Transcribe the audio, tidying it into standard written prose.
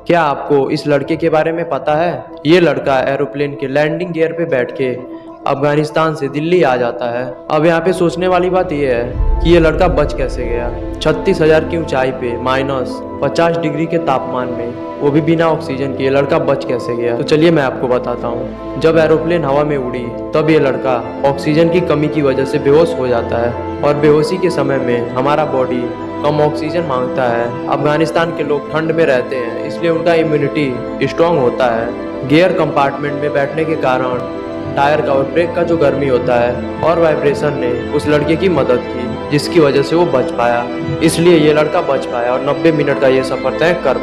क्या आपको इस लड़के के बारे में पता है? ये लड़का एरोप्लेन के लैंडिंग गियर पे बैठ के अफगानिस्तान से दिल्ली आ जाता है। अब यहाँ पे सोचने वाली बात यह है कि ये लड़का बच कैसे गया। 36,000 की ऊंचाई पे -50 डिग्री के तापमान में, वो भी बिना ऑक्सीजन के, ये लड़का बच कैसे गया। तो चलिए मैं आपको बताता हूँ। जब एरोप्लेन हवा में उड़ी तब ये लड़का ऑक्सीजन की कमी की वजह से बेहोश हो जाता है और बेहोशी के समय में हमारा बॉडी कम ऑक्सीजन मांगता है। अफगानिस्तान के लोग ठंड में रहते हैं, इसलिए उनका इम्यूनिटी स्ट्रांग होता है। गियर कंपार्टमेंट में बैठने के कारण टायर का और ब्रेक का जो गर्मी होता है और वाइब्रेशन ने उस लड़के की मदद की, जिसकी वजह से वो बच पाया। इसलिए ये लड़का बच पाया और 90 मिनट का ये सफर तय कर